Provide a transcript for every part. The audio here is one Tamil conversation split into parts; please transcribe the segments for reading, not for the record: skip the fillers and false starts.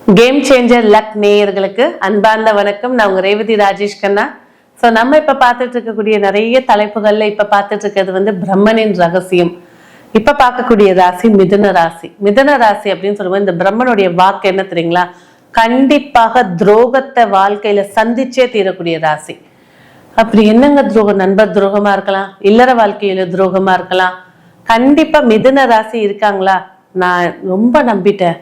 கேம் சேஞ்சர் லக் நேயர்களுக்கு அன்பார்ந்த வணக்கம். நான் உங்க ரேவதி ராஜேஷ் கண்ணா. ஸோ நம்ம இப்ப பார்த்துட்டு இருக்கக்கூடிய நிறைய தலைப்புகள்ல இப்ப பார்த்துட்டு இருக்கிறது பிரம்மனின் ரகசியம். இப்ப பார்க்கக்கூடிய ராசி மிதுன ராசி. மிதுன ராசி அப்படின்னு சொல்லும்போது இந்த பிரம்மனுடைய வாக்கு என்ன தெரியுங்களா? கண்டிப்பாக துரோகத்தை வாழ்க்கையில சந்திச்சே தீரக்கூடிய ராசி. அப்படி என்னங்க துரோகம்? நண்பர் துரோகமா இருக்கலாம், இல்லற வாழ்க்கையில துரோகமா இருக்கலாம். கண்டிப்பா மிதுன ராசி இருக்காங்களா? நான் ரொம்ப நம்பிட்டேன்,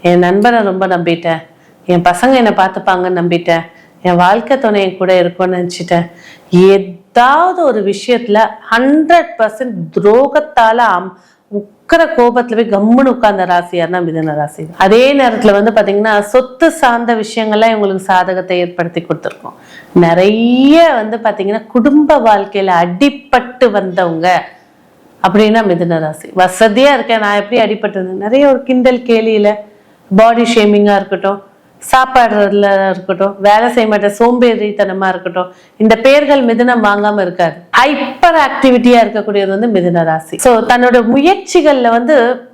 என் நண்பரை ரொம்ப நம்பிட்டேன், என் பசங்க என்னை பார்த்துப்பாங்கன்னு நம்பிட்டேன், என் வாழ்க்கை துணை என் கூட இருக்கும்னு நினைச்சிட்டேன். ஏதாவது ஒரு விஷயத்துல 100% துரோகத்தால உக்கர கோபத்துல போய் கம்முன்னு உட்கார்ந்த ராசி யாருன்னா மிதுன ராசி. அதே நேரத்துல பாத்தீங்கன்னா சொத்து சார்ந்த விஷயங்கள்லாம் இவங்களுக்கு சாதகத்தை ஏற்படுத்தி கொடுத்துருக்கோம். நிறைய பாத்தீங்கன்னா குடும்ப வாழ்க்கையில அடிபட்டு வந்தவங்க அப்படின்னா மிதுன ராசி. வசதியா இருக்கேன், நான் எப்படி அடிபட்டு நிறைய ஒரு கிண்டல் கேலியில, பாடி ஷேமிங்கா இருக்கட்டும், சாப்பாடுறதுல இருக்கட்டும், வேலை செய்ய மாட்டேன் சோம்பேறித்தனமா இருக்கட்டும், இந்த பேர்கள் மிதுனம் வாங்காம இருக்காது. ஹைப்பர் ஆக்டிவிட்டியா இருக்கக்கூடியது மிதுன ராசி. சோ தன்னோட முயற்சிகள்ல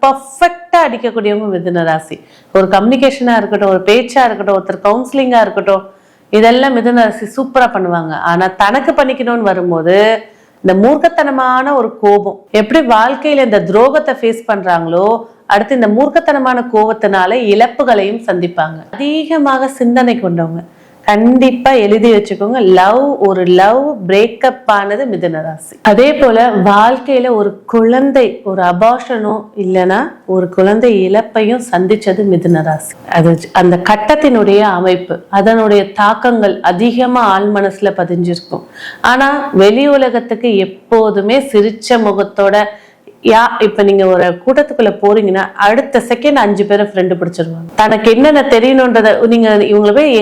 பர்ஃபெக்டா அடிக்கக்கூடியவங்க மிதுன ராசி. ஒரு கம்யூனிகேஷனா இருக்கட்டும், ஒரு பேச்சா இருக்கட்டும், ஒருத்தர் கவுன்சிலிங்கா இருக்கட்டும், இதெல்லாம் மிதுன ராசி சூப்பரா பண்ணுவாங்க. ஆனா தனக்கு பண்ணிக்கணும்னு வரும்போது இந்த மூர்க்கத்தனமான ஒரு கோபம், எப்படி வாழ்க்கையில இந்த துரோகத்தை ஃபேஸ் பண்றாங்களோ அடுத்து இந்த மூர்க்கத்தனமான கோபத்தினால இழப்புகளையும் சந்திப்பாங்க. அதிகமாக சிந்தனை கொண்டவங்க. கண்டிப்பா எழுதி வச்சுக்கோங்க, ஒரு லவ் பிரேக்கப் ஆனது மிதுன ராசி. அதே போல வாழ்க்கையில ஒரு குழந்தை, ஒரு அபார்ஷனோ இல்லைன்னா ஒரு குழந்தை இழப்பையும் சந்திச்சது மிதுன ராசி. அது அந்த கட்டத்தினுடைய அமைப்பு, அதனுடைய தாக்கங்கள் அதிகமா ஆள் மனசுல பதிஞ்சிருக்கும். ஆனா வெளி உலகத்துக்கு எப்போதுமே சிரிச்ச முகத்தோட, இப்ப நீங்க ஒரு கூட்டத்துக்குள்ள போறீங்கன்னா அடுத்த செகண்ட் 5 பேரை ஃப்ரெண்டு பிடிச்சிருவாங்க. தனக்கு என்னென்ன தெரியணும்ன்றத நீங்க இவங்களை போய்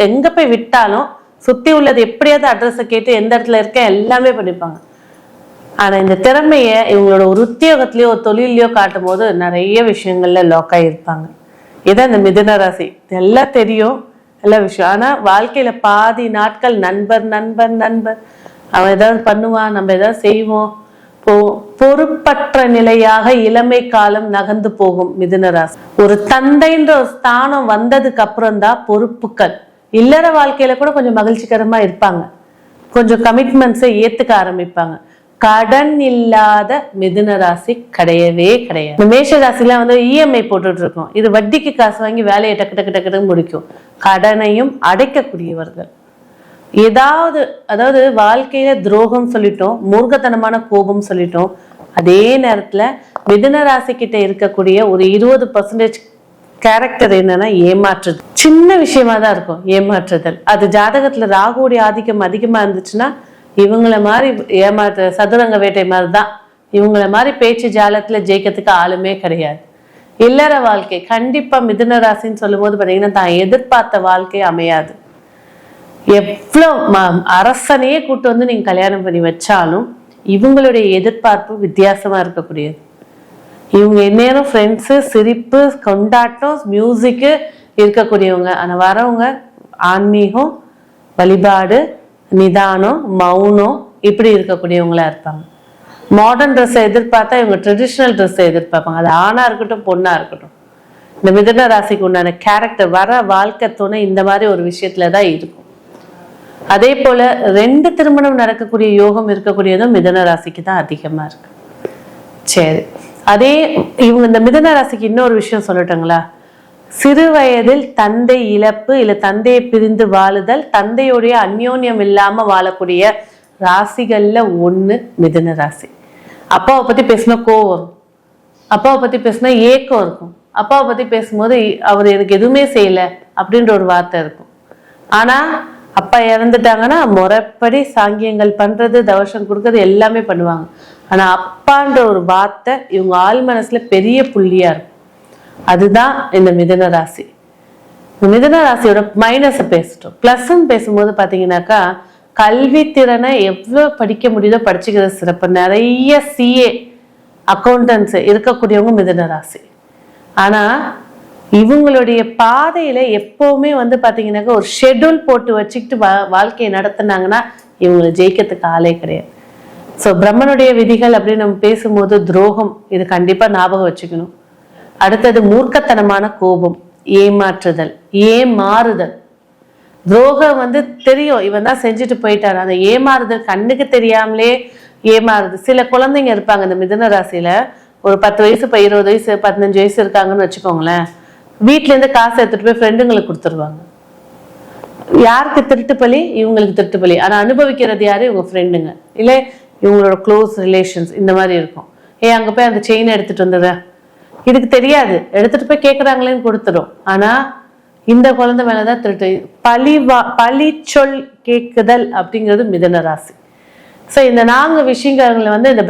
எங்க போய் விட்டாலும் சுத்தி உள்ளது எப்படியாவது அட்ரஸை கேட்டு எந்த இடத்துல இருக்க எல்லாமே பண்ணிப்பாங்க. ஆனா இந்த திறமைய இவங்களோட ஒரு உத்தியோகத்திலயோ ஒரு தொழிலையோ காட்டும் போது நிறைய விஷயங்கள்ல லாக் ஆகியிருப்பாங்க. இதான் இந்த மிதுன ராசி. எல்லாம் தெரியும், எல்லா விஷயம். ஆனா வாழ்க்கையில பாதி நாட்கள் நண்பர் நண்பர் நண்பர், அவன் ஏதாவது பண்ணுவான், நம்ம ஏதாவது செய்வோம், பொறுப்பற்ற நிலையாக இளமை காலம் நகர்ந்து போகும் மிதுன ராசி. ஒரு தந்தைன்ற ஒரு ஸ்தானம் வந்ததுக்கு அப்புறம் தான் பொறுப்புகள். இல்லற வாழ்க்கையில கூட கொஞ்சம் மகிழ்ச்சிகரமா இருப்பாங்க, கொஞ்சம் கமிட்மெண்ட்ஸை ஏத்துக்க ஆரம்பிப்பாங்க. கடன் இல்லாத மிதுன ராசி கிடையவே கிடையாது. மேஷ ராசிலாம் இஎம்ஐ போட்டுட்டு இருக்கோம், இது வட்டிக்கு காசு வாங்கி வேலையை டக்கு டக்கு டக்கு முடிக்கும். கடனையும் அடைக்கக்கூடியவர்கள். அதாவது வாழ்க்கையில துரோகம் சொல்லிட்டோம், மூர்க்கத்தனமான கோபம் சொல்லிட்டோம். அதே நேரத்துல மிதுன ராசி கிட்ட இருக்கக்கூடிய ஒரு 20% கேரக்டர் என்னன்னா ஏமாற்றுதல். சின்ன விஷயமா தான் இருக்கும் ஏமாற்றுதல். அது ஜாதகத்துல ராகுடைய ஆதிக்கம் அதிகமா இருந்துச்சுன்னா இவங்கள மாதிரி சதுரங்க வேட்டை மாதிரிதான். இவங்கள மாதிரி பேச்சு ஜாலத்துல ஜெயிக்கிறதுக்கு ஆளுமே கிடையாது. இல்லற வாழ்க்கை கண்டிப்பா மிதுன ராசின்னு சொல்லும் போது பாத்தீங்கன்னா தான் எதிர்பார்த்த வாழ்க்கை அமையாது. எவ்வளவு அரசனையே கூட்டு நீங்க கல்யாணம் பண்ணி வச்சாலும் இவங்களுடைய எதிர்பார்ப்பு வித்தியாசமா இருக்கக்கூடியது. இவங்க எந்நேரம் ஃப்ரெண்ட்ஸு, சிரிப்பு, கொண்டாட்டம், மியூசிக்கு இருக்கக்கூடியவங்க. ஆனா வரவங்க ஆன்மீகம், வழிபாடு, நிதானம், மௌனம் இப்படி இருக்கக்கூடியவங்களா இருப்பாங்க. மாடர்ன் ட்ரெஸ்ஸை எதிர்பார்த்தா இவங்க ட்ரெடிஷ்னல் ட்ரெஸ்ஸை எதிர்பார்ப்பாங்க. அது ஆணா இருக்கட்டும் பொண்ணா இருக்கட்டும். இந்த மிதுன ராசிக்கு உண்டான கேரக்டர் வர வாழ்க்கை துணை இந்த மாதிரி ஒரு விஷயத்துலதான் இருக்கும். அதே போல 2 திருமணம் நடக்கக்கூடிய யோகம் இருக்கக்கூடியதும் மிதுன ராசிக்கு தான் அதிகமா இருக்கு. சரி, அதே இவங்க இந்த மிதுன ராசிக்கு இன்னொரு விஷயம் சொல்லட்டுங்களா? சிறு வயதில் தந்தை இழப்பு இல்ல தந்தையை பிரிந்து வாழுதல், தந்தையுடைய அந்யோன்யம் இல்லாம வாழக்கூடிய ராசிகள்ல ஒண்ணு மிதுன ராசி. அப்பாவை பத்தி பேசினா கோவம், அப்பாவை பத்தி பேசினா ஏக்கம் இருக்கும், அப்பாவை பத்தி பேசும்போது அவர் எனக்கு எதுவுமே செய்யல அப்படின்ற ஒரு வார்த்தை இருக்கும். ஆனா அப்பா இறந்துட்டாங்கன்னா முறைப்படி சாங்கியங்கள் பண்றது, தவசம் கொடுக்கறது எல்லாமே பண்ணுவாங்க. ஆனா அப்பான்ற ஒரு வார்த்தை இவங்க ஆள் மனசுல பெரிய புள்ளியா இருக்கும். அதுதான் இந்த மிதுன ராசி. மிதுன ராசியோட மைனஸை பேசிட்டோம். பிளஸ்ன்னு பேசும்போது பாத்தீங்கன்னாக்கா கல்வி திறனை எவ்வளவு படிக்க முடியுதோ படிச்சுக்கிறது சிறப்பு. நிறைய CA அக்கௌண்டன்ஸ் இருக்கக்கூடியவங்க மிதுன ராசி. ஆனா இவங்களுடைய பாதையில எப்பவுமே பாத்தீங்கன்னாக்கா ஒரு ஷெட்யூல் போட்டு வச்சுக்கிட்டு வாழ்க்கையை நடத்தினாங்கன்னா இவங்களை ஜெயிக்கிறதுக்கு ஆளே கிடையாது. ஸோ பிரம்மனுடைய விதிகள் அப்படின்னு நம்ம பேசும்போது துரோகம், இது கண்டிப்பா ஞாபகம் வச்சுக்கணும். அடுத்தது மூர்க்கத்தனமான கோபம், ஏமாற்றுதல், ஏமாறுதல். துரோகம் வந்து தெரியும் இவன் தான் செஞ்சுட்டு போயிட்டாரு, அந்த ஏமாறுதல் கண்ணுக்கு தெரியாமலே ஏமாறுது. சில குழந்தைங்க இருப்பாங்க இந்த மிதுன ராசியில, ஒரு 10 வயசு 20 வயசு 15 வயசு இருக்காங்கன்னு வச்சுக்கோங்களேன், வீட்டுல இருந்து காசு எடுத்துட்டு போய் ஃப்ரெண்டுங்களுக்கு கொடுத்துருவாங்க. யாருக்கு திருட்டு பலி? இவங்களுக்கு திருட்டு பலி. ஆனா அனுபவிக்கிறது யாரு? இவங்க ஃப்ரெண்டுங்க, இல்லை இவங்களோட க்ளோஸ் ரிலேஷன்ஸ். இந்த மாதிரி இருக்கும். அங்க போய் அந்த செயினை எடுத்துட்டு வந்துடுறேன், இதுக்கு தெரியாது, எடுத்துட்டு போய் கேட்கறாங்களேன்னு கொடுத்துடும். ஆனா இந்த குழந்தை மேலதான் திருட்டு. பழி சொல் கேட்குதல் அப்படிங்கிறது மிதுன ராசி. ஸோ இந்த 4 விஷயங்களை வந்து இந்த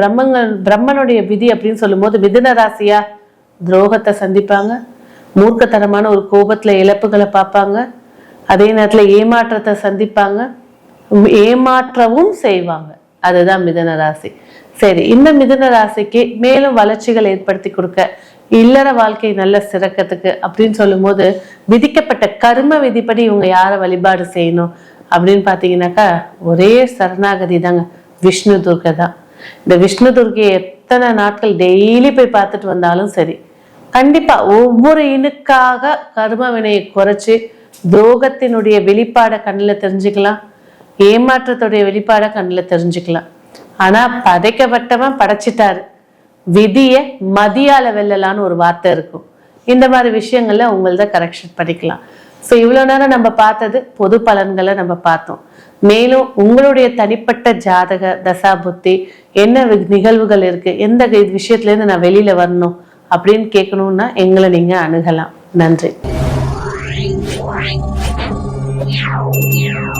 பிரம்மனுடைய விதி அப்படின்னு சொல்லும் போது மிதுன ராசியா துரோகத்தை சந்திப்பாங்க, மூர்க்கத்தனமான ஒரு கோபத்துல இழப்புகளை பார்ப்பாங்க, அதே நேரத்துல ஏமாற்றத்தை சந்திப்பாங்க, ஏமாற்றவும் செய்வாங்க. அதுதான் மிதுன ராசி. சரி, இந்த மிதுன ராசிக்கு மேலும் வளர்ச்சிகள் ஏற்படுத்தி கொடுக்க, இல்லற வாழ்க்கை நல்ல சிறக்கத்துக்கு அப்படின்னு சொல்லும் போது விதிக்கப்பட்ட கர்ம விதிப்படி இவங்க யாரை வழிபாடு செய்யணும் அப்படின்னு பாத்தீங்கன்னாக்கா ஒரே சரணாகதி தாங்க, விஷ்ணு துர்கை தான். இந்த விஷ்ணு துர்கையை எத்தனை நாட்கள் டெய்லி போய் பார்த்துட்டு வந்தாலும் சரி, கண்டிப்பா ஒவ்வொரு இனுக்காக கர்ம வினையை குறைச்சு துரோகத்தினுடைய வெளிப்பாடை கண்ணில் தெரிஞ்சுக்கலாம், ஏமாற்றத்துடைய வெளிப்பாடை கண்ணில் தெரிஞ்சுக்கலாம். ஆனா படைக்கப்பட்டவன் படைச்சிட்டாரு, விதிய மதியால வெல்லலான்னு ஒரு வார்த்தை இருக்கும். இந்த மாதிரி விஷயங்கள்ல உங்களத கரெக்ஷன் பண்ணிக்கலாம். ஸோ இவ்வளவு நேரம் நம்ம பார்த்தது பொது பலன்களை நம்ம பார்த்தோம். மேலும் உங்களுடைய தனிப்பட்ட ஜாதக தசா புத்தி என்ன நிகழ்வுகள் இருக்கு, எந்த விஷயத்துல இருந்து நான் வெளியில வரணும் அப்படின்னு கேட்கணும்னா எங்களை நீங்க அணுகலாம். நன்றி.